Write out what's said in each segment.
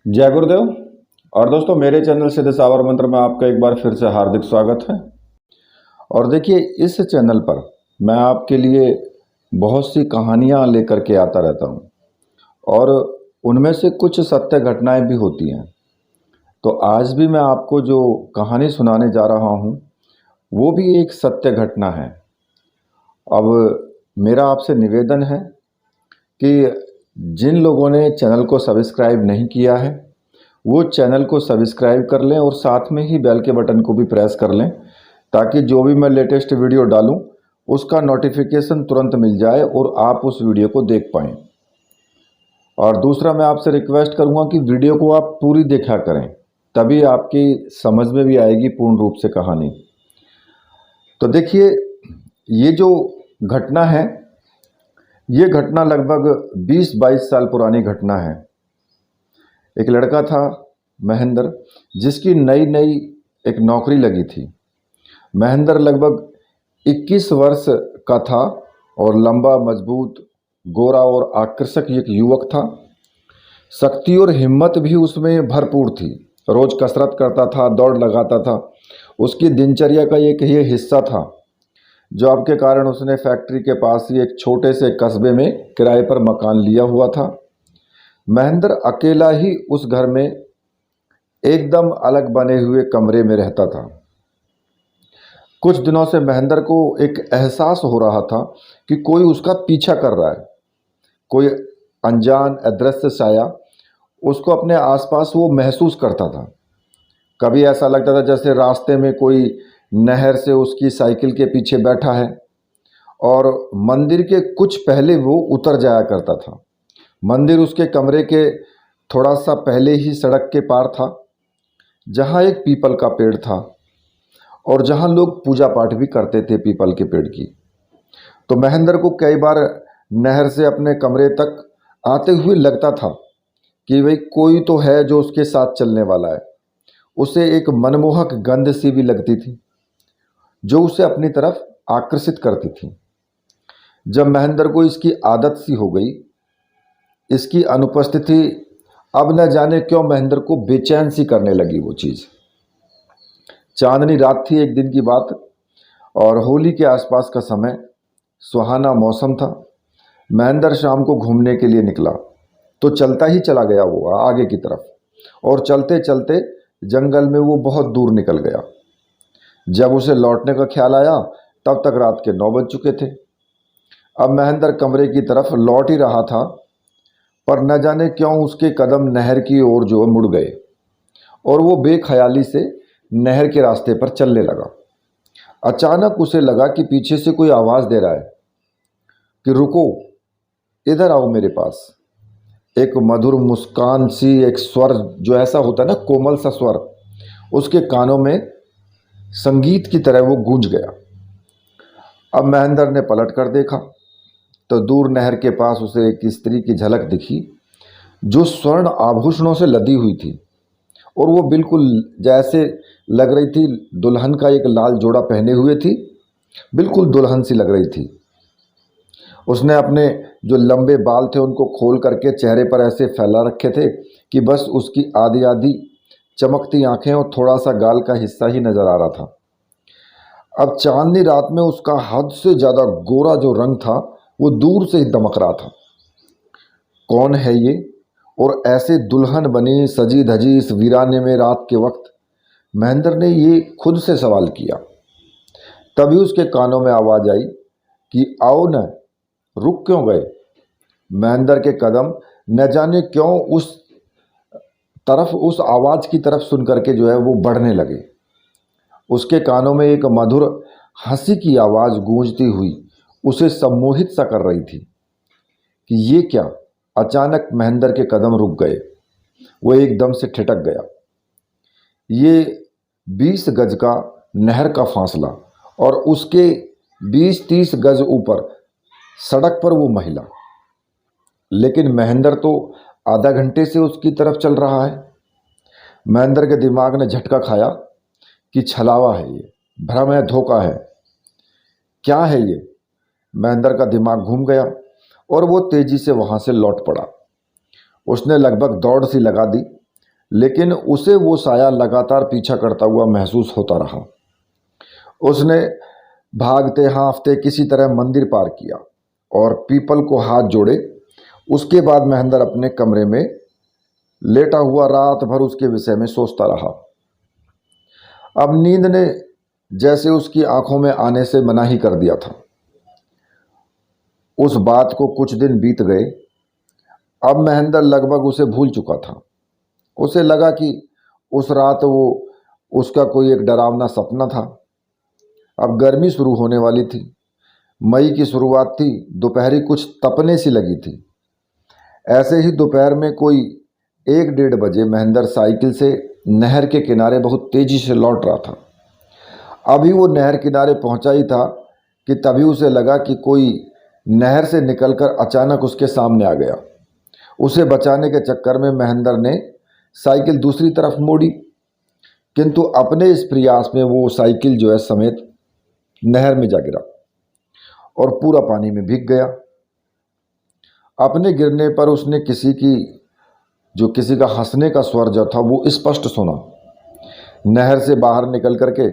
जय गुरुदेव। और दोस्तों, मेरे चैनल सीधे सावर मंत्र में आपका एक बार फिर से हार्दिक स्वागत है। और देखिए, इस चैनल पर मैं आपके लिए बहुत सी कहानियाँ लेकर के आता रहता हूँ और उनमें से कुछ सत्य घटनाएं भी होती हैं। तो आज भी मैं आपको जो कहानी सुनाने जा रहा हूँ वो भी एक सत्य घटना है। अब मेरा आपसे निवेदन है कि जिन लोगों ने चैनल को सब्सक्राइब नहीं किया है वो चैनल को सब्सक्राइब कर लें और साथ में ही बेल के बटन को भी प्रेस कर लें, ताकि जो भी मैं लेटेस्ट वीडियो डालूं उसका नोटिफिकेशन तुरंत मिल जाए और आप उस वीडियो को देख पाएँ। और दूसरा, मैं आपसे रिक्वेस्ट करूंगा कि वीडियो को आप पूरी देखा करें, तभी आपकी समझ में भी आएगी पूर्ण रूप से कहानी। तो देखिए, ये जो घटना है, ये घटना लगभग 20-22 साल पुरानी घटना है। एक लड़का था महेंद्र, जिसकी नई नई एक नौकरी लगी थी। महेंद्र लगभग 21 वर्ष का था और लंबा, मजबूत, गोरा और आकर्षक एक युवक था। शक्ति और हिम्मत भी उसमें भरपूर थी। रोज कसरत करता था, दौड़ लगाता था। उसकी दिनचर्या का एक ये हिस्सा था। जॉब के कारण उसने फैक्ट्री के पास ही एक छोटे से कस्बे में किराए पर मकान लिया हुआ था। महेंद्र अकेला ही उस घर में एकदम अलग बने हुए कमरे में रहता था। कुछ दिनों से महेंद्र को एक एहसास हो रहा था कि कोई उसका पीछा कर रहा है। कोई अनजान, अदृश्य साया उसको अपने आसपास वो महसूस करता था। कभी ऐसा लगता था जैसे रास्ते में कोई नहर से उसकी साइकिल के पीछे बैठा है, और मंदिर के कुछ पहले वो उतर जाया करता था। मंदिर उसके कमरे के थोड़ा सा पहले ही सड़क के पार था, जहाँ एक पीपल का पेड़ था और जहाँ लोग पूजा पाठ भी करते थे पीपल के पेड़ की। तो महेंद्र को कई बार नहर से अपने कमरे तक आते हुए लगता था कि भाई कोई तो है जो उसके साथ चलने वाला है। उसे एक मनमोहक गंध सी भी लगती थी जो उसे अपनी तरफ आकर्षित करती थी। जब महेंद्र को इसकी आदत सी हो गई, इसकी अनुपस्थिति अब न जाने क्यों महेंद्र को बेचैन सी करने लगी वो चीज़। चांदनी रात थी एक दिन की बात, और होली के आसपास का समय, सुहाना मौसम था। महेंद्र शाम को घूमने के लिए निकला तो चलता ही चला गया वो आगे की तरफ, और चलते चलते जंगल में वो बहुत दूर निकल गया। जब उसे लौटने का ख्याल आया तब तक रात के 9 बज चुके थे। अब महेंद्र कमरे की तरफ लौट ही रहा था, पर न जाने क्यों उसके कदम नहर की ओर जो मुड़ गए और वो बेख्याली से नहर के रास्ते पर चलने लगा। अचानक उसे लगा कि पीछे से कोई आवाज़ दे रहा है कि रुको, इधर आओ मेरे पास। एक मधुर मुस्कान सी, एक स्वर जो ऐसा होता है ना, कोमल सा स्वर, उसके कानों में संगीत की तरह वो गूंज गया। अब महेंद्र ने पलट कर देखा तो दूर नहर के पास उसे एक स्त्री की झलक दिखी जो स्वर्ण आभूषणों से लदी हुई थी, और वो बिल्कुल जैसे लग रही थी दुल्हन का एक लाल जोड़ा पहने हुए थी। बिल्कुल दुल्हन सी लग रही थी। उसने अपने जो लंबे बाल थे उनको खोल करके चेहरे पर ऐसे फैला रखे थे कि बस उसकी आधी आधी चमकती आंखें और थोड़ा सा गाल का हिस्सा ही नजर आ रहा था। अब चांदनी रात में उसका हद से ज़्यादा गोरा जो रंग था वो दूर से ही दमक रहा था। कौन है ये, और ऐसे दुल्हन बनी सजी धजी इस वीराने में रात के वक्त? महेंद्र ने ये खुद से सवाल किया। तभी उसके कानों में आवाज़ आई कि आओ न, रुक क्यों गए? महेंद्र के कदम न जाने क्यों उस तरफ, उस आवाज़ की तरफ सुन करके जो है वो बढ़ने लगे। उसके कानों में एक मधुर हंसी की आवाज़ गूंजती हुई उसे सम्मोहित सा कर रही थी कि ये क्या। अचानक महेंद्र के कदम रुक गए। वो एकदम से ठिठक गया। ये 20 गज का नहर का फासला, और उसके 20-30 गज ऊपर सड़क पर वो महिला। लेकिन महेंद्र तो आधा घंटे से उसकी तरफ चल रहा है। महेंद्र के दिमाग ने झटका खाया कि छलावा है ये, भ्रम है, धोखा है। क्या है ये? महेंद्र का दिमाग घूम गया और वो तेजी से वहां से लौट पड़ा। उसने लगभग दौड़ सी लगा दी लेकिन उसे वो साया लगातार पीछा करता हुआ महसूस होता रहा। उसने भागते हाँफते किसी तरह मंदिर पार किया और पीपल को हाथ जोड़े। उसके बाद महेंद्र अपने कमरे में लेटा हुआ रात भर उसके विषय में सोचता रहा। अब नींद ने जैसे उसकी आंखों में आने से मना ही कर दिया था। उस बात को कुछ दिन बीत गए। अब महेंद्र लगभग उसे भूल चुका था। उसे लगा कि उस रात वो उसका कोई एक डरावना सपना था। अब गर्मी शुरू होने वाली थी। मई की शुरुआत थी। दोपहरी कुछ तपने सी लगी थी। ऐसे ही दोपहर में कोई 1-1:30 बजे महेंद्र साइकिल से नहर के किनारे बहुत तेजी से लौट रहा था। अभी वो नहर किनारे पहुंचा ही था कि तभी उसे लगा कि कोई नहर से निकलकर अचानक उसके सामने आ गया। उसे बचाने के चक्कर में महेंद्र ने साइकिल दूसरी तरफ मोड़ी, किंतु अपने इस प्रयास में वो साइकिल जो है समेत नहर में जा गिरा और पूरा पानी में भीग गया। अपने गिरने पर उसने किसी का हंसने का स्वर जो था वो स्पष्ट सुना। नहर से बाहर निकल करके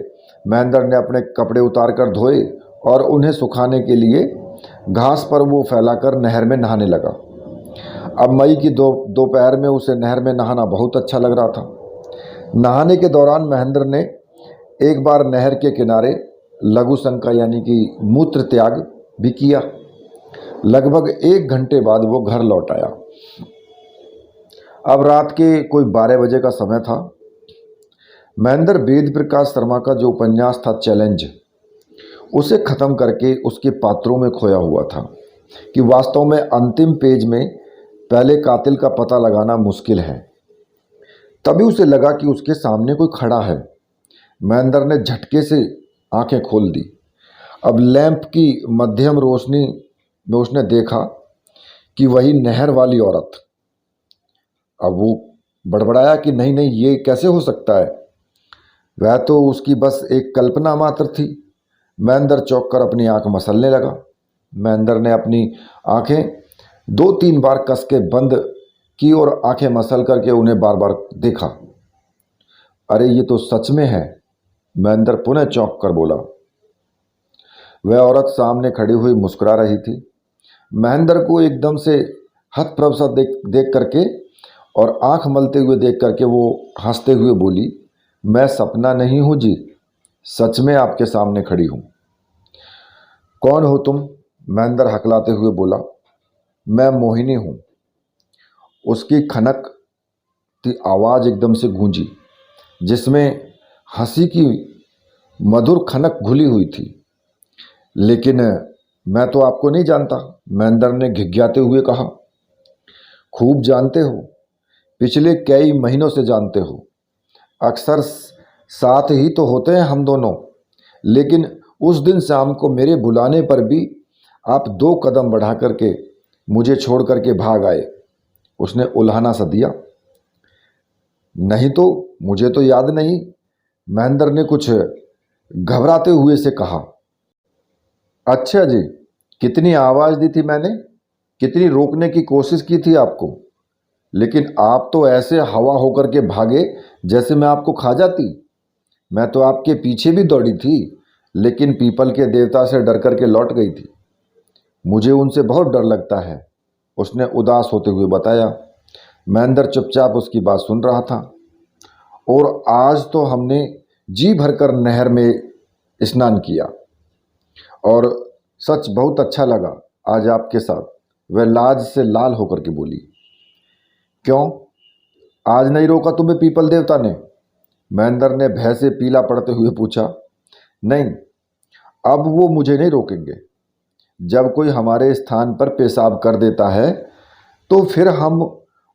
महेंद्र ने अपने कपड़े उतार कर धोए और उन्हें सुखाने के लिए घास पर वो फैलाकर नहर में नहाने लगा। अब मई की दोपहर में उसे नहर में नहाना बहुत अच्छा लग रहा था। नहाने के दौरान महेंद्र ने एक बार नहर के किनारे लघु शंका यानी कि मूत्र त्याग भी किया। लगभग 1 घंटे बाद वो घर लौट आया। अब रात के कोई 12 बजे का समय था। महेंद्र वेद प्रकाश शर्मा का जो उपन्यास था चैलेंज, उसे ख़त्म करके उसके पात्रों में खोया हुआ था कि वास्तव में अंतिम पेज में पहले कातिल का पता लगाना मुश्किल है। तभी उसे लगा कि उसके सामने कोई खड़ा है। महेंद्र ने झटके से आंखें खोल दी। अब लैंप की मध्यम रोशनी में उसने देखा कि वही नहर वाली औरत। अब वो बड़बड़ाया कि नहीं नहीं, ये कैसे हो सकता है, वह तो उसकी बस एक कल्पना मात्र थी। महेंद्र चौंक कर अपनी आंख मसलने लगा। महेंद्र ने अपनी आंखें 2-3 बार कस के बंद की और आंखें मसल करके उन्हें बार बार देखा। अरे ये तो सच में है, महेंद्र पुनः चौंक कर बोला। वह औरत सामने खड़ी हुई मुस्कुरा रही थी। महेंद्र को एकदम से हतप्रभ सा देख करके और आंख मलते हुए देख करके वो हंसते हुए बोली, मैं सपना नहीं हूँ जी, सच में आपके सामने खड़ी हूँ। कौन हो तुम? महेंद्र हकलाते हुए बोला। मैं मोहिनी हूँ। उसकी खनकती आवाज़ एकदम से गूंजी, जिसमें हंसी की मधुर खनक घुली हुई थी। लेकिन मैं तो आपको नहीं जानता, महेंद्र ने घिघियाते हुए कहा। खूब जानते हो, पिछले कई महीनों से जानते हो। अक्सर साथ ही तो होते हैं हम दोनों, लेकिन उस दिन शाम को मेरे बुलाने पर भी आप 2 कदम बढ़ा करके मुझे छोड़ करके भाग आए। उसने उल्हाना सा दिया। नहीं तो मुझे तो याद नहीं, महेंद्र ने कुछ घबराते हुए से कहा। अच्छा जी, कितनी आवाज़ दी थी मैंने, कितनी रोकने की कोशिश की थी आपको, लेकिन आप तो ऐसे हवा होकर के भागे जैसे मैं आपको खा जाती। मैं तो आपके पीछे भी दौड़ी थी, लेकिन पीपल के देवता से डर करके लौट गई थी। मुझे उनसे बहुत डर लगता है, उसने उदास होते हुए बताया। महेंद्र चुपचाप उसकी बात सुन रहा था। और आज तो हमने जी भरकर नहर में स्नान किया और सच बहुत अच्छा लगा आज आपके साथ, वह लाज से लाल होकर के बोली। क्यों, आज नहीं रोका तुम्हें पीपल देवता ने? महेंद्र ने भय से पीला पड़ते हुए पूछा। नहीं, अब वो मुझे नहीं रोकेंगे। जब कोई हमारे स्थान पर पेशाब कर देता है तो फिर हमें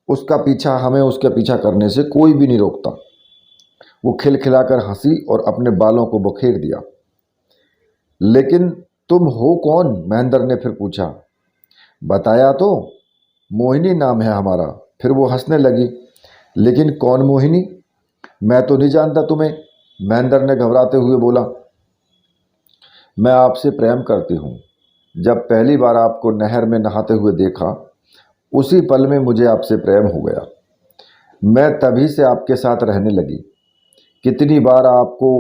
उसका पीछा करने से कोई भी नहीं रोकता। वो खिलखिलाकर हंसी और अपने बालों को बखेर दिया। लेकिन तुम हो कौन? महेंद्र ने फिर पूछा। बताया तो, मोहिनी नाम है हमारा। फिर वो हंसने लगी। लेकिन कौन मोहिनी? मैं तो नहीं जानता तुम्हें, महेंद्र ने घबराते हुए बोला। मैं आपसे प्रेम करती हूँ। जब पहली बार आपको नहर में नहाते हुए देखा, उसी पल में मुझे आपसे प्रेम हो गया। मैं तभी से आपके साथ रहने लगी। कितनी बार आपको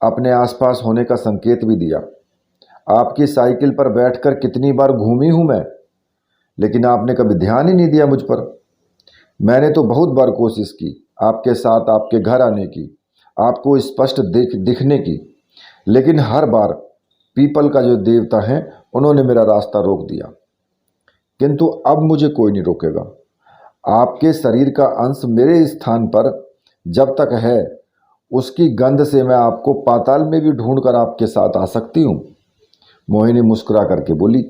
अपने आसपास होने का संकेत भी दिया। आपकी साइकिल पर बैठकर कितनी बार घूमी हूँ मैं, लेकिन आपने कभी ध्यान ही नहीं दिया मुझ पर। मैंने तो बहुत बार कोशिश की आपके साथ आपके घर आने की, आपको स्पष्ट दिखने की, लेकिन हर बार पीपल का जो देवता है उन्होंने मेरा रास्ता रोक दिया। किंतु अब मुझे कोई नहीं रोकेगा। आपके शरीर का अंश मेरे स्थान पर जब तक है, उसकी गंध से मैं आपको पाताल में भी ढूंढ कर आपके साथ आ सकती हूँ। मोहिनी मुस्कुरा करके बोली।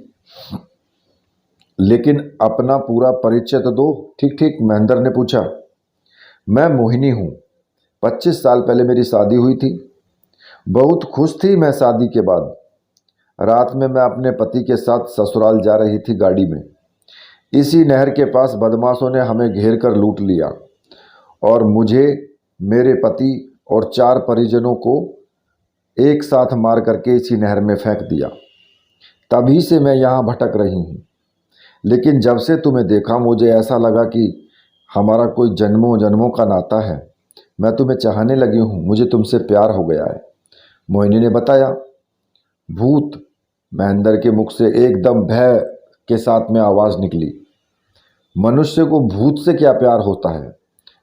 लेकिन अपना पूरा परिचय तो दो। ठीक ठीक, महेंद्र ने पूछा। मैं मोहिनी हूँ। 25 साल पहले मेरी शादी हुई थी। बहुत खुश थी मैं शादी के बाद। रात में मैं अपने पति के साथ ससुराल जा रही थी गाड़ी में। इसी नहर के पास बदमाशों ने हमें घेर कर लूट लिया और मुझे, मेरे पति और 4 परिजनों को एक साथ मार करके इसी नहर में फेंक दिया। तभी से मैं यहाँ भटक रही हूँ। लेकिन जब से तुम्हें देखा मुझे ऐसा लगा कि हमारा कोई जन्मों जन्मों का नाता है। मैं तुम्हें चाहने लगी हूँ, मुझे तुमसे प्यार हो गया है, मोहिनी ने बताया। भूत, महेंद्र के मुख से एकदम भय के साथ में आवाज़ निकली। मनुष्य को भूत से क्या प्यार होता है?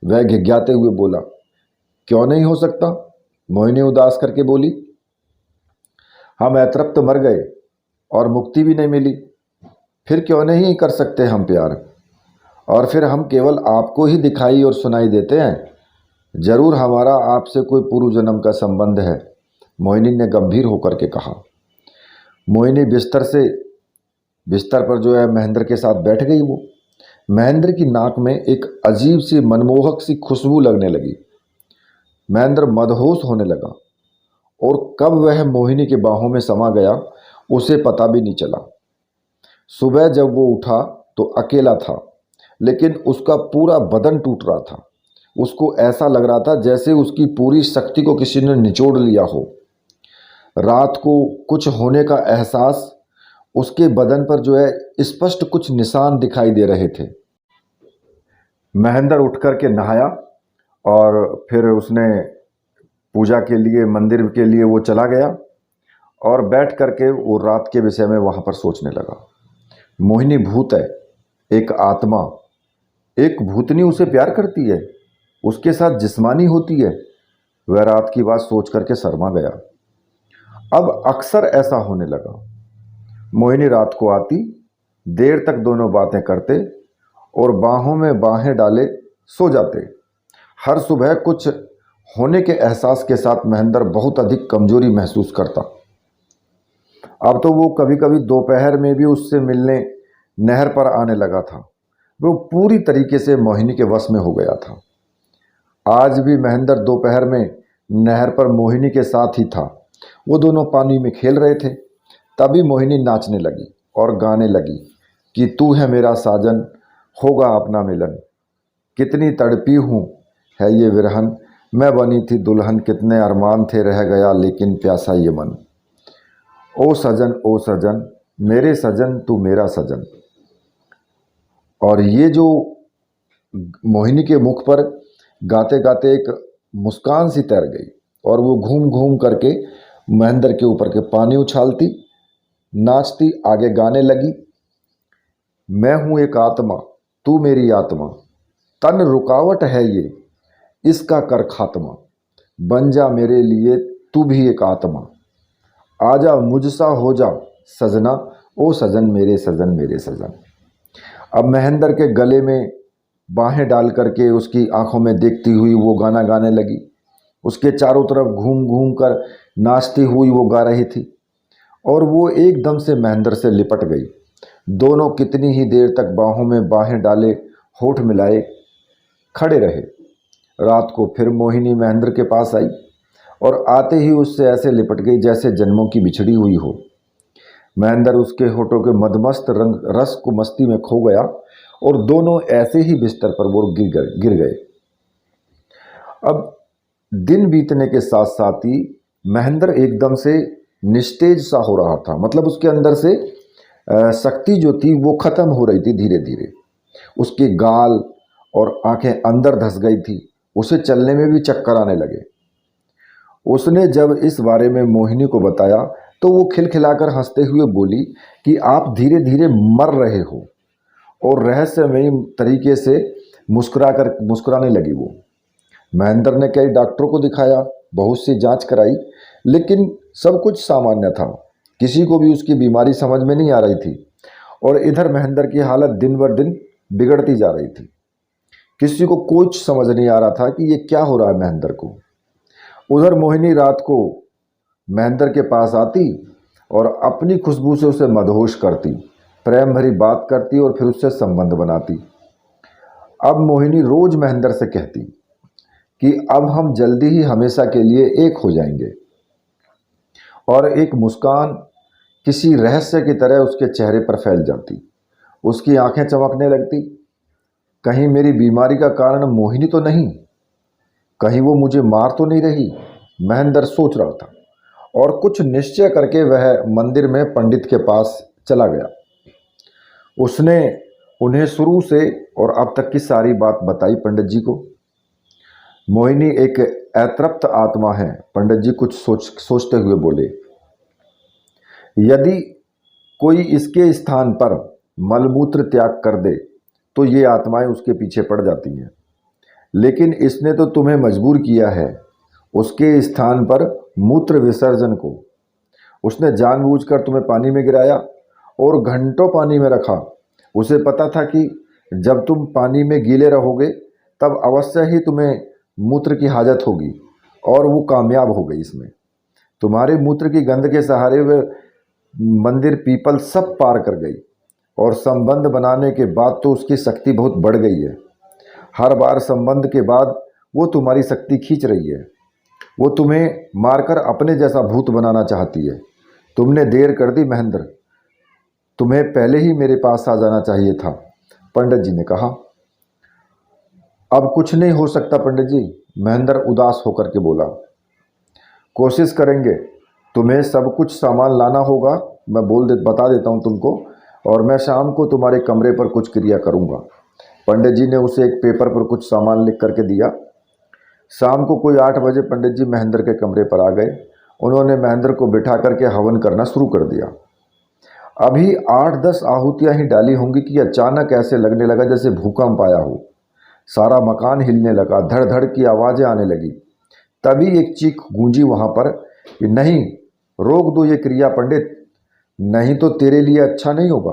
वह घिघियाते हुए बोला। क्यों नहीं हो सकता? मोहिनी उदास करके बोली। हम अतृप्त मर गए और मुक्ति भी नहीं मिली, फिर क्यों नहीं कर सकते हम प्यार? और फिर हम केवल आपको ही दिखाई और सुनाई देते हैं। जरूर हमारा आपसे कोई पूर्व जन्म का संबंध है, मोहिनी ने गंभीर होकर के कहा। मोहिनी बिस्तर पर जो है महेंद्र के साथ बैठ गई। वो महेंद्र की नाक में एक अजीब सी मनमोहक सी खुशबू लगने लगी। महेंद्र मदहोश होने लगा और कब वह मोहिनी के बाहों में समा गया उसे पता भी नहीं चला। सुबह जब वो उठा तो अकेला था, लेकिन उसका पूरा बदन टूट रहा था। उसको ऐसा लग रहा था जैसे उसकी पूरी शक्ति को किसी ने निचोड़ लिया हो। रात को कुछ होने का एहसास, उसके बदन पर जो है स्पष्ट कुछ निशान दिखाई दे रहे थे। महेंद्र उठ कर के नहाया और फिर उसने पूजा के लिए, मंदिर के लिए वो चला गया और बैठ करके वो रात के विषय में वहाँ पर सोचने लगा। मोहिनी भूत है, एक आत्मा, एक भूतनी उसे प्यार करती है, उसके साथ जिस्मानी होती है। वह रात की बात सोच करके शर्मा गया। अब अक्सर ऐसा होने लगा। मोहिनी रात को आती, देर तक दोनों बातें करते और बाहों में बाहें डाले सो जाते। हर सुबह कुछ होने के एहसास के साथ महेंद्र बहुत अधिक कमजोरी महसूस करता। अब तो वो कभी कभी दोपहर में भी उससे मिलने नहर पर आने लगा था। वो पूरी तरीके से मोहिनी के वश में हो गया था। आज भी महेंद्र दोपहर में नहर पर मोहिनी के साथ ही था। वो दोनों पानी में खेल रहे थे। तभी मोहिनी नाचने लगी और गाने लगी कि तू है मेरा साजन, होगा अपना मिलन। कितनी तड़पी हूँ है ये विरहन, मैं बनी थी दुल्हन, कितने अरमान थे रह गया लेकिन प्यासा ये मन। ओ सजन मेरे सजन तू मेरा सजन। और ये जो मोहिनी के मुख पर गाते गाते एक मुस्कान सी तैर गई और वो घूम घूम करके महेंद्र के ऊपर के पानी उछालती, नाचती, आगे गाने लगी। मैं हूँ एक आत्मा, तू मेरी आत्मा, तन रुकावट है ये, इसका कर खात्मा। बन जा मेरे लिए तू भी एक आत्मा, आजा मुझसा हो जा सजना, ओ सजन मेरे सजन। अब महेंद्र के गले में बाहें डाल करके उसकी आंखों में देखती हुई वो गाना गाने लगी। उसके चारों तरफ घूम घूम कर नाचती हुई वो गा रही थी और वो एकदम से महेंद्र से लिपट गई। दोनों कितनी ही देर तक बाहों में बाहें डाले, होठ मिलाए खड़े रहे। रात को फिर मोहिनी महेंद्र के पास आई और आते ही उससे ऐसे लिपट गई जैसे जन्मों की बिछड़ी हुई हो। महेंद्र उसके होठों के मदमस्त रस को मस्ती में खो गया और दोनों ऐसे ही बिस्तर पर वो गिर गए। अब दिन बीतने के साथ साथ ही महेंद्र एकदम से निस्तेज सा हो रहा था। मतलब उसके अंदर से शक्ति जो थी वो खत्म हो रही थी धीरे धीरे। उसके गाल और आंखें अंदर धंस गई थी। उसे चलने में भी चक्कर आने लगे। उसने जब इस बारे में मोहिनी को बताया तो वो खिलखिलाकर हंसते हुए बोली कि आप धीरे धीरे मर रहे हो, और रहस्यमयी तरीके से मुस्कुराने लगी वो। महेंद्र ने कई डॉक्टरों को दिखाया, बहुत सी जांच कराई, लेकिन सब कुछ सामान्य था। किसी को भी उसकी बीमारी समझ में नहीं आ रही थी। और इधर महेंद्र की हालत दिन बर दिन बिगड़ती जा रही थी। किसी को कुछ समझ नहीं आ रहा था कि ये क्या हो रहा है महेंद्र को। उधर मोहिनी रात को महेंद्र के पास आती और अपनी खुशबू से उसे मदहोश करती, प्रेम भरी बात करती और फिर उससे संबंध बनाती। अब मोहिनी रोज महेंद्र से कहती कि अब हम जल्दी ही हमेशा के लिए एक हो जाएंगे, और एक मुस्कान किसी रहस्य की तरह उसके चेहरे पर फैल जाती। उसकी आंखें चमकने लगती। कहीं मेरी बीमारी का कारण मोहिनी तो नहीं, कहीं वो मुझे मार तो नहीं रही, महेंद्र सोच रहा था। और कुछ निश्चय करके वह मंदिर में पंडित के पास चला गया। उसने उन्हें शुरू से और अब तक की सारी बात बताई पंडित जी को। मोहिनी एक अतृप्त आत्मा है, पंडित जी कुछ सोचते हुए बोले। यदि कोई इसके स्थान पर मलमूत्र त्याग कर दे तो ये आत्माएं उसके पीछे पड़ जाती हैं, लेकिन इसने तो तुम्हें मजबूर किया है उसके स्थान पर मूत्र विसर्जन को। उसने जानबूझकर तुम्हें पानी में गिराया और घंटों पानी में रखा। उसे पता था कि जब तुम पानी में गीले रहोगे तब अवश्य ही तुम्हें मूत्र की हाजत होगी, और वो कामयाब हो गई इसमें। तुम्हारे मूत्र की गंध के सहारे वे मंदिर पीपल सब पार कर गई, और संबंध बनाने के बाद तो उसकी शक्ति बहुत बढ़ गई है। हर बार संबंध के बाद वो तुम्हारी शक्ति खींच रही है। वो तुम्हें मारकर अपने जैसा भूत बनाना चाहती है। तुमने देर कर दी महेंद्र, तुम्हें पहले ही मेरे पास आ जाना चाहिए था, पंडित जी ने कहा। अब कुछ नहीं हो सकता पंडित जी, महेंद्र उदास होकर के बोला। कोशिश करेंगे, तुम्हें सब कुछ सामान लाना होगा, मैं बता देता हूँ तुमको, और मैं शाम को तुम्हारे कमरे पर कुछ क्रिया करूँगा। पंडित जी ने उसे एक पेपर पर कुछ सामान लिख करके दिया। शाम को कोई 8 बजे पंडित जी महेंद्र के कमरे पर आ गए। उन्होंने महेंद्र को बिठा करके हवन करना शुरू कर दिया। अभी 8-10 आहुतियाँ ही डाली होंगी कि अचानक ऐसे लगने लगा जैसे भूकंप आया हो। सारा मकान हिलने लगा, धड़ धड़ की आवाज़ें आने लगी। तभी एक चीख गूंजी वहाँ पर कि नहीं, रोक दो ये क्रिया पंडित, नहीं तो तेरे लिए अच्छा नहीं होगा।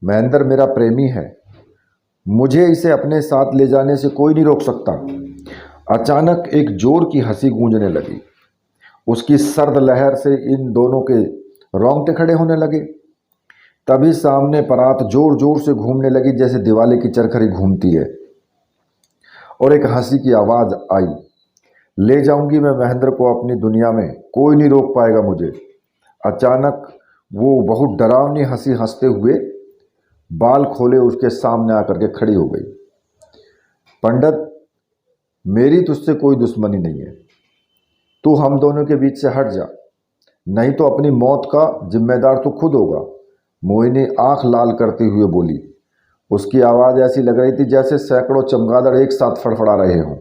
महेंद्र मेरा प्रेमी है, मुझे इसे अपने साथ ले जाने से कोई नहीं रोक सकता। अचानक एक जोर की हंसी गूंजने लगी। उसकी सर्द लहर से इन दोनों के रोंगटे खड़े होने लगे। तभी सामने परात जोर जोर से घूमने लगी जैसे दिवाली की चरखड़ी घूमती है, और एक हंसी की आवाज़ आई, ले जाऊंगी मैं महेंद्र को अपनी दुनिया में, कोई नहीं रोक पाएगा मुझे। अचानक वो बहुत डरावनी हंसी हंसते हुए बाल खोले उसके सामने आकर के खड़ी हो गई। पंडित, मेरी तुझसे कोई दुश्मनी नहीं है, तू हम दोनों के बीच से हट जा, नहीं तो अपनी मौत का जिम्मेदार तू खुद होगा, मोहिनी आंख लाल करती हुए बोली। उसकी आवाज़ ऐसी लग रही थी जैसे सैकड़ों चमगादड़ एक साथ फड़फड़ा रहे हों।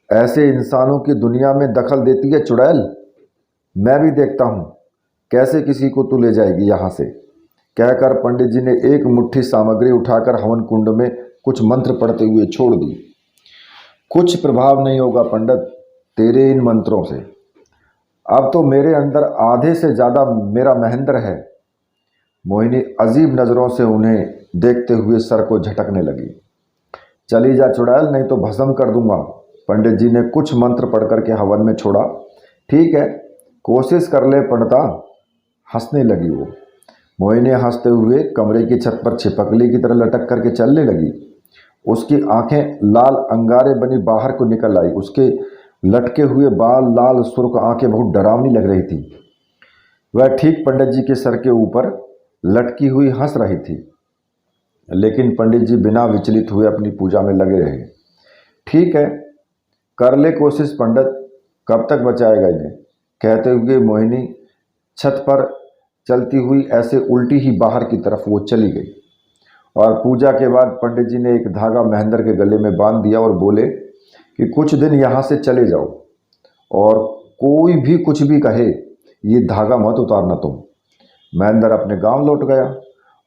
ऐसे इंसानों की दुनिया में दखल देती है चुड़ैल, मैं भी देखता हूँ कैसे किसी को तू ले जाएगी यहाँ से। कहकर पंडित जी ने एक मुट्ठी सामग्री उठाकर हवन कुंड में कुछ मंत्र पढ़ते हुए छोड़ दी। कुछ प्रभाव नहीं होगा पंडित तेरे इन मंत्रों से, अब तो मेरे अंदर आधे से ज़्यादा मेरा महेंद्र है। मोहिनी अजीब नज़रों से उन्हें देखते हुए सर को झटकने लगी। चली जा चुड़ैल, नहीं तो भस्म कर दूंगा। पंडित जी ने कुछ मंत्र पढ़ करके हवन में छोड़ा। ठीक है, कोशिश कर ले पंडिता, हंसने लगी वो। मोहिनी हंसते हुए कमरे की छत पर छिपकली की तरह लटक करके चलने लगी। उसकी आंखें लाल अंगारे बनी बाहर को निकल आई। उसके लटके हुए बाल, लाल सुर्ख आंखें बहुत डरावनी लग रही थी। वह ठीक पंडित जी के सर के ऊपर लटकी हुई हंस रही थी, लेकिन पंडित जी बिना विचलित हुए अपनी पूजा में लगे रहे। ठीक है, कर ले कोशिश पंडित, कब तक बचाएगा इन्हें, कहते हुए मोहिनी छत पर चलती हुई ऐसे उल्टी ही बाहर की तरफ वो चली गई। और पूजा के बाद पंडित जी ने एक धागा महेंद्र के गले में बांध दिया और बोले कि कुछ दिन यहाँ से चले जाओ और कोई भी कुछ भी कहे ये धागा मत उतारना तुम। महेंद्र अपने गांव लौट गया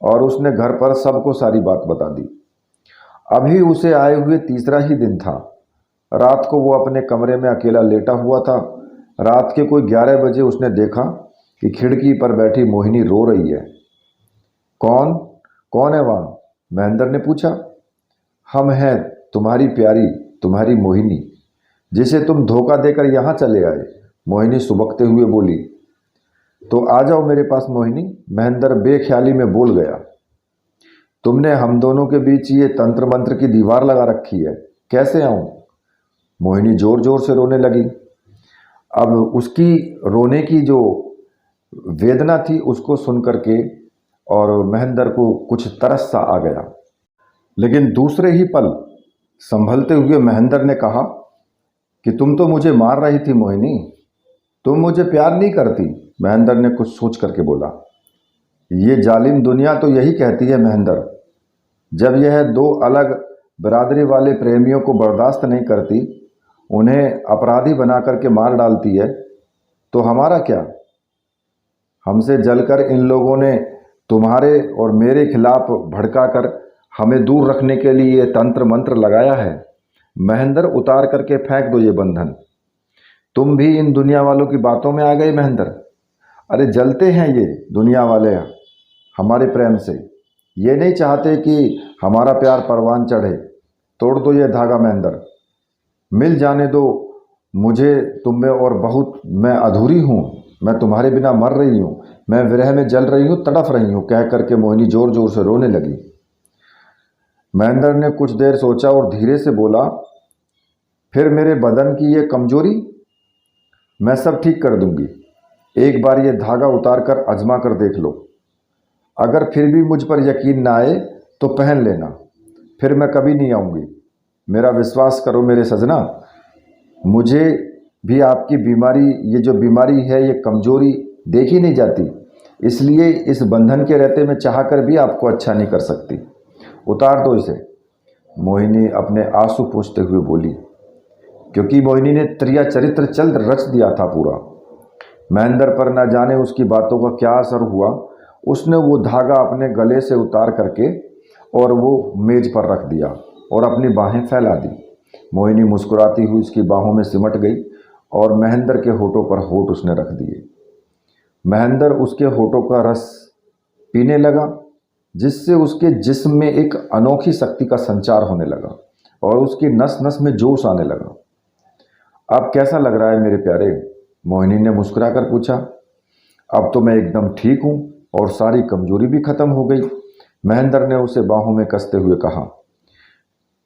और उसने घर पर सबको सारी बात बता दी। अभी उसे आए हुए तीसरा ही दिन था। रात को वो अपने कमरे में अकेला लेटा हुआ था। रात के कोई 11 बजे उसने देखा कि खिड़की पर बैठी मोहिनी रो रही है। कौन कौन है वहाँ? महेंद्र ने पूछा। हम हैं, तुम्हारी प्यारी, तुम्हारी मोहिनी, जिसे तुम धोखा देकर यहाँ चले आए। मोहिनी सुबकते हुए बोली। तो आ जाओ मेरे पास मोहिनी, महेंद्र बेख्याली में बोल गया। तुमने हम दोनों के बीच ये तंत्र मंत्र की दीवार लगा रखी है, कैसे आऊं? मोहिनी जोर जोर से रोने लगी। अब उसकी रोने की जो वेदना थी उसको सुन करके और महेंद्र को कुछ तरस सा आ गया। लेकिन दूसरे ही पल संभलते हुए महेंद्र ने कहा कि तुम तो मुझे मार रही थी मोहिनी, तुम मुझे प्यार नहीं करती। महेंद्र ने कुछ सोच करके बोला। ये जालिम दुनिया तो यही कहती है महेंद्र, जब यह दो अलग बिरादरी वाले प्रेमियों को बर्दाश्त नहीं करती, उन्हें अपराधी बना करके मार डालती है, तो हमारा क्या? हमसे जलकर इन लोगों ने तुम्हारे और मेरे खिलाफ भड़काकर हमें दूर रखने के लिए ये तंत्र मंत्र लगाया है। महेंद्र, उतार करके फेंक दो ये बंधन। तुम भी इन दुनिया वालों की बातों में आ गए महेंद्र। अरे जलते हैं ये दुनिया वाले हमारे प्रेम से, ये नहीं चाहते कि हमारा प्यार परवान चढ़े। तोड़ दो ये धागा महेंद्र, मिल जाने दो मुझे तुम में, और बहुत मैं अधूरी हूँ, मैं तुम्हारे बिना मर रही हूँ, मैं विरह में जल रही हूँ, तड़फ रही हूँ, कह करके मोहिनी जोर जोर से रोने लगी। महेंद्र ने कुछ देर सोचा और धीरे से बोला, फिर मेरे बदन की ये कमजोरी मैं सब ठीक कर दूंगी। एक बार ये धागा उतार कर आजमा कर देख लो, अगर फिर भी मुझ पर यकीन ना आए तो पहन लेना, फिर मैं कभी नहीं आऊँगी। मेरा विश्वास करो मेरे सजना, मुझे भी आपकी बीमारी, ये जो बीमारी है, ये कमजोरी देखी नहीं जाती, इसलिए इस बंधन के रहते मैं चाह कर भी आपको अच्छा नहीं कर सकती। उतार दो इसे। मोहिनी अपने आंसू पोंछते हुए बोली, क्योंकि मोहिनी ने त्रिया चरित्र चल रच दिया था पूरा। महेंद्र पर न जाने उसकी बातों का क्या असर हुआ। उसने वो धागा अपने गले से उतार करके और वो मेज पर रख दिया और अपनी बाहें फैला दी। मोहिनी मुस्कुराती हुई उसकी बाहों में सिमट गई और महेंद्र के होठों पर होठ उसने रख दिए। महेंद्र उसके होठों का रस पीने लगा, जिससे उसके जिस्म में एक अनोखी शक्ति का संचार होने लगा और उसकी नस नस में जोश आने लगा। अब कैसा लग रहा है मेरे प्यारे? मोहिनी ने मुस्कुराकर पूछा। अब तो मैं एकदम ठीक हूँ और सारी कमजोरी भी खत्म हो गई, महेंद्र ने उसे बाहों में कसते हुए कहा।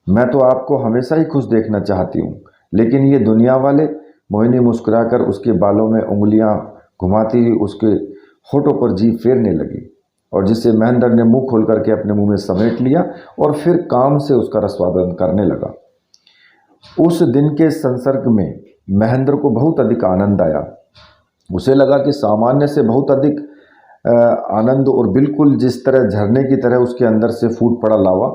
मैं तो आपको हमेशा ही खुश देखना चाहती हूँ, लेकिन ये दुनिया वाले। मोहिनी मुस्कुराकर उसके बालों में उंगलियां घुमाती हुई उसके होठों पर जीभ फेरने लगी, और जिससे महेंद्र ने मुंह खोल करके अपने मुंह में समेट लिया और फिर काम से उसका रसवादन करने लगा। उस दिन के संसर्ग में महेंद्र को बहुत अधिक आनंद आया। उसे लगा कि सामान्य से बहुत अधिक आनंद, और बिल्कुल जिस तरह झरने की तरह उसके अंदर से फूट पड़ा लावा,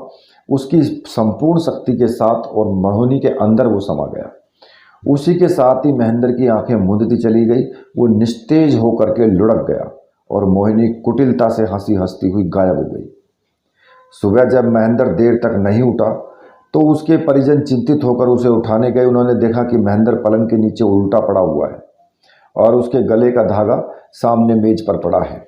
उसकी संपूर्ण शक्ति के साथ और मोहिनी के अंदर वो समा गया। उसी के साथ ही महेंद्र की आंखें मूंदती चली गई, वो निस्तेज होकर के लुढ़क गया और मोहिनी कुटिलता से हंसी हंसती हुई गायब हो गई। सुबह जब महेंद्र देर तक नहीं उठा तो उसके परिजन चिंतित होकर उसे उठाने गए। उन्होंने देखा कि महेंद्र पलंग के नीचे उल्टा पड़ा हुआ है और उसके गले का धागा सामने मेज पर पड़ा है।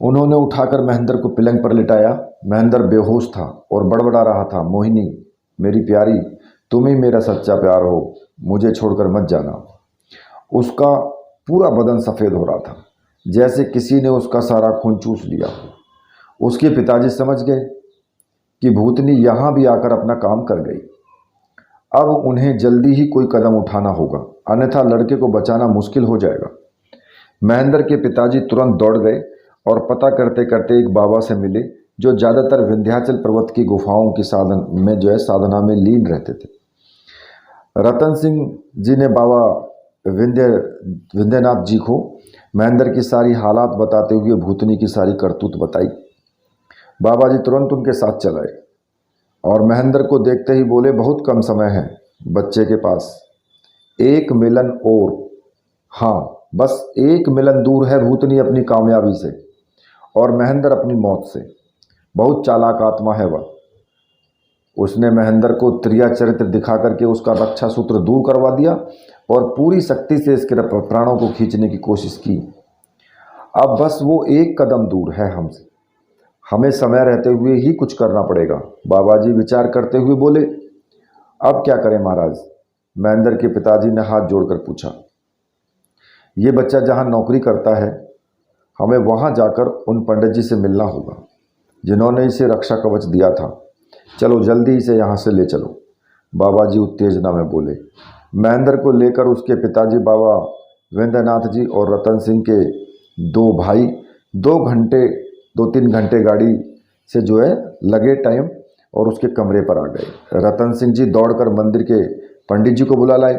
उन्होंने उठाकर महेंद्र को पलंग पर लिटाया। महेंद्र बेहोश था और बड़बड़ा रहा था, मोहिनी मेरी प्यारी, तुम ही मेरा सच्चा प्यार हो, मुझे छोड़कर मत जाना। उसका पूरा बदन सफ़ेद हो रहा था, जैसे किसी ने उसका सारा खून चूस लिया। उसके पिताजी समझ गए कि भूतनी यहाँ भी आकर अपना काम कर गई। अब उन्हें जल्दी ही कोई कदम उठाना होगा, अन्यथा लड़के को बचाना मुश्किल हो जाएगा। महेंद्र के पिताजी तुरंत दौड़ गए और पता करते करते एक बाबा से मिले, जो ज़्यादातर विंध्याचल पर्वत की गुफाओं की साधना में लीन रहते थे। रतन सिंह जी ने बाबा विंध्यनाथ जी को महेंद्र की सारी हालात बताते हुए भूतनी की सारी करतूत बताई। बाबा जी तुरंत उनके साथ चलाए और महेंद्र को देखते ही बोले, बहुत कम समय है बच्चे के पास, एक मिलन और। हाँ, बस एक मिलन दूर है भूतनी अपनी कामयाबी से और महेंद्र अपनी मौत से। बहुत चालाक आत्मा है वह। उसने महेंद्र को त्रिया चरित्र दिखा करके उसका रक्षा सूत्र दूर करवा दिया और पूरी शक्ति से इसके प्राणों को खींचने की कोशिश की। अब बस वो एक कदम दूर है हमसे, हमें समय रहते हुए ही कुछ करना पड़ेगा। बाबा जी विचार करते हुए बोले, अब क्या करें महाराज? महेंद्र के पिताजी ने हाथ जोड़कर पूछा। ये बच्चा जहाँ नौकरी करता है, हमें वहाँ जाकर उन पंडित जी से मिलना होगा जिन्होंने इसे रक्षा कवच दिया था। चलो जल्दी इसे यहाँ से ले चलो, बाबा जी उत्तेजना में बोले। महेंद्र को लेकर उसके पिताजी बाबा वेंद्रनाथ जी और रतन सिंह के दो भाई 2-3 घंटे गाड़ी से जो है लगे टाइम और उसके कमरे पर आ गए। रतन सिंह जी दौड़कर मंदिर के पंडित जी को बुला लाए।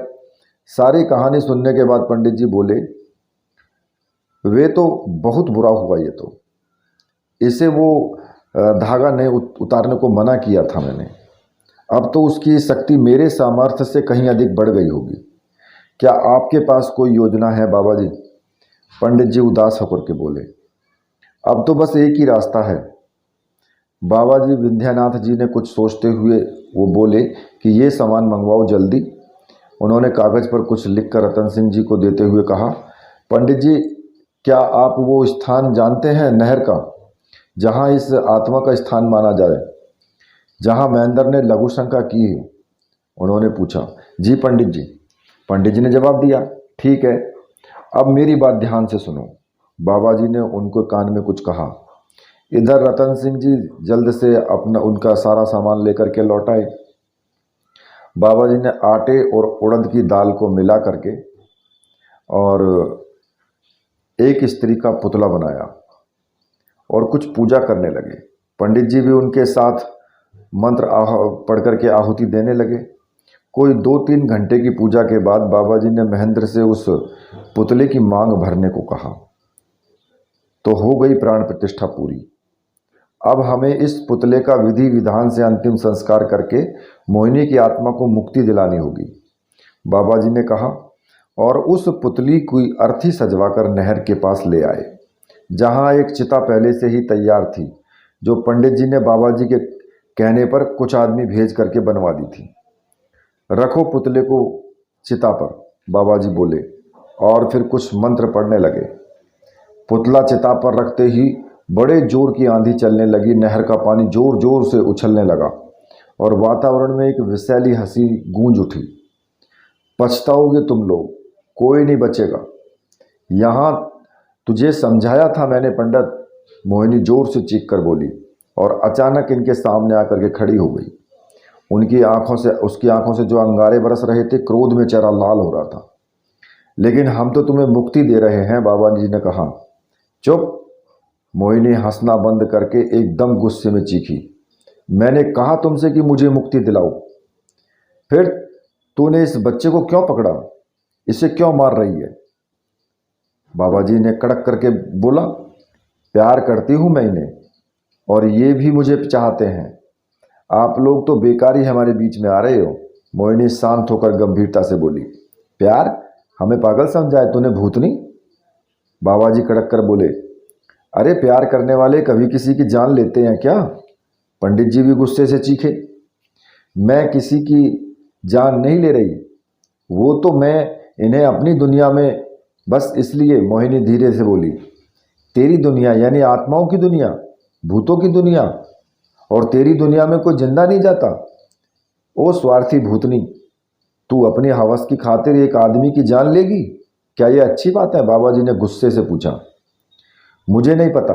सारी कहानी सुनने के बाद पंडित जी बोले, वे तो बहुत बुरा हुआ, ये तो इसे वो धागा नहीं उतारने को मना किया था मैंने। अब तो उसकी शक्ति मेरे सामर्थ्य से कहीं अधिक बढ़ गई होगी। क्या आपके पास कोई योजना है बाबा जी? पंडित जी उदास होकर के बोले, अब तो बस एक ही रास्ता है। बाबा जी विंध्यानाथ जी ने कुछ सोचते हुए वो बोले कि ये सामान मंगवाओ जल्दी। उन्होंने कागज़ पर कुछ लिखकर रतन सिंह जी को देते हुए कहा, पंडित जी क्या आप वो स्थान जानते हैं नहर का, जहाँ इस आत्मा का स्थान माना जाए, जहाँ महेंद्र ने लघु शंका की है? उन्होंने पूछा। जी पंडित जी। पंडित जी ने जवाब दिया, ठीक है, अब मेरी बात ध्यान से सुनो। बाबा जी ने उनको कान में कुछ कहा। इधर रतन सिंह जी जल्द से अपना उनका सारा सामान लेकर के लौट आए। बाबा जी ने आटे और उड़द की दाल को मिला करके और एक स्त्री का पुतला बनाया और कुछ पूजा करने लगे। पंडित जी भी उनके साथ मंत्र पढ़ करके आहुति देने लगे। कोई 2-3 घंटे की पूजा के बाद बाबा जी ने महेंद्र से उस पुतले की मांग भरने को कहा। तो हो गई प्राण प्रतिष्ठा पूरी। अब हमें इस पुतले का विधि विधान से अंतिम संस्कार करके मोहिनी की आत्मा को मुक्ति दिलानी होगी, बाबा जी ने कहा। और उस पुतली की अर्थी सजवाकर नहर के पास ले आए, जहां एक चिता पहले से ही तैयार थी, जो पंडित जी ने बाबा जी के कहने पर कुछ आदमी भेज करके बनवा दी थी। रखो पुतले को चिता पर, बाबा जी बोले और फिर कुछ मंत्र पढ़ने लगे। पुतला चिता पर रखते ही बड़े जोर की आंधी चलने लगी। नहर का पानी जोर जोर से उछलने लगा और वातावरण में एक विषैली हंसी गूंज उठी। पछताओगे तुम लोग, कोई नहीं बचेगा। यहाँ तुझे समझाया था मैंने पंडित, मोहिनी जोर से चीख कर बोली और अचानक इनके सामने आकर के खड़ी हो गई। उसकी आंखों से जो अंगारे बरस रहे थे, क्रोध में चेहरा लाल हो रहा था। लेकिन हम तो तुम्हें मुक्ति दे रहे हैं, बाबा जी ने कहा। चुप। मोहिनी हंसना बंद करके एकदम गुस्से में चीखी, मैंने कहा तुमसे कि मुझे मुक्ति दिलाओ, फिर तूने इस बच्चे को क्यों पकड़ा, इसे क्यों मार रही है? बाबा जी ने कड़क करके बोला, प्यार करती हूँ मैं इन्हें और ये भी मुझे चाहते हैं। आप लोग तो बेकार ही हमारे बीच में आ रहे हो। मोहिनी शांत होकर गंभीरता से बोली, प्यार? हमें पागल समझा है तूने भूतनी? बाबा जी कड़क कर बोले, अरे प्यार करने वाले कभी किसी की जान लेते हैं क्या? पंडित जी भी गुस्से से चीखे, मैं किसी की जान नहीं ले रही, वो तो मैं इन्हें अपनी दुनिया में बस इसलिए। मोहिनी धीरे से बोली, तेरी दुनिया यानी आत्माओं की दुनिया, भूतों की दुनिया, और तेरी दुनिया में कोई जिंदा नहीं जाता। ओ स्वार्थी भूतनी, तू अपनी हवस की खातिर एक आदमी की जान लेगी? क्या यह अच्छी बात है? बाबा जी ने गुस्से से पूछा। मुझे नहीं पता,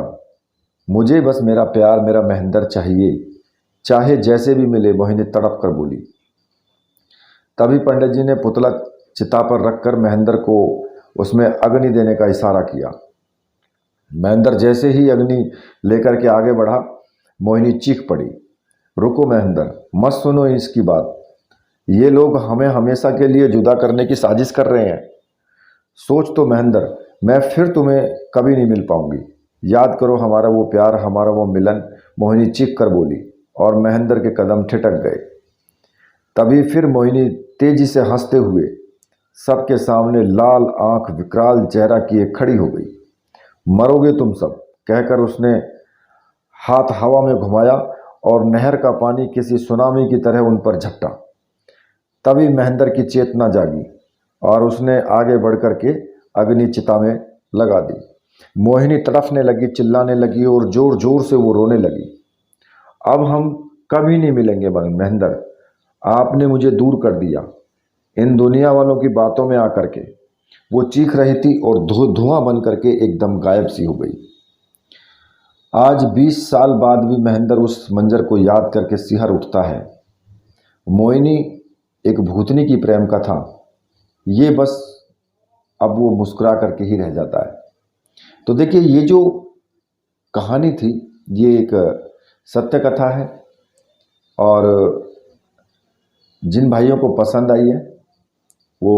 मुझे बस मेरा प्यार, मेरा महेंद्र चाहिए, चाहे जैसे भी मिले, मोहिनी तड़प कर बोली। तभी पंडित जी ने पुतला चिता पर रखकर महेंद्र को उसमें अग्नि देने का इशारा किया। महेंद्र जैसे ही अग्नि लेकर के आगे बढ़ा, मोहिनी चीख पड़ी, रुको महेंद्र, मत सुनो इसकी बात। ये लोग हमें हमेशा के लिए जुदा करने की साजिश कर रहे हैं। सोच तो महेंद्र, मैं फिर तुम्हें कभी नहीं मिल पाऊंगी। याद करो हमारा वो प्यार, हमारा वो मिलन, मोहिनी चीख कर बोली और महेंद्र के कदम ठिठक गए। तभी फिर मोहिनी तेजी से हंसते हुए सबके सामने लाल आंख विकराल चेहरा किए खड़ी हो गई। मरोगे तुम सब, कहकर उसने हाथ हवा में घुमाया और नहर का पानी किसी सुनामी की तरह उन पर झपटा। तभी महेंद्र की चेतना जागी और उसने आगे बढ़कर के अग्नि चिता में लगा दी। मोहिनी तड़फने लगी, चिल्लाने लगी और जोर जोर से वो रोने लगी। अब हम कभी नहीं मिलेंगे महेंद्र, आपने मुझे दूर कर दिया। इन दुनिया वालों की बातों में आकर के वो चीख रही थी और धुआं बन करके एकदम गायब सी हो गई। आज 20 साल बाद भी महेंद्र उस मंजर को याद करके सिहर उठता है। मोहिनी एक भूतनी की प्रेम कथा, ये बस अब वो मुस्कुरा करके ही रह जाता है। तो देखिए, ये जो कहानी थी ये एक सत्य कथा है और जिन भाइयों को पसंद आई है वो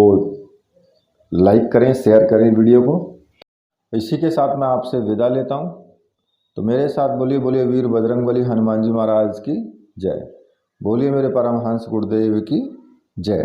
लाइक करें, शेयर करें वीडियो को। इसी के साथ मैं आपसे विदा लेता हूँ। तो मेरे साथ बोलिए बोलिए वीर बजरंगबली हनुमान जी महाराज की जय। बोलिए मेरे परमहंस गुरुदेव की जय।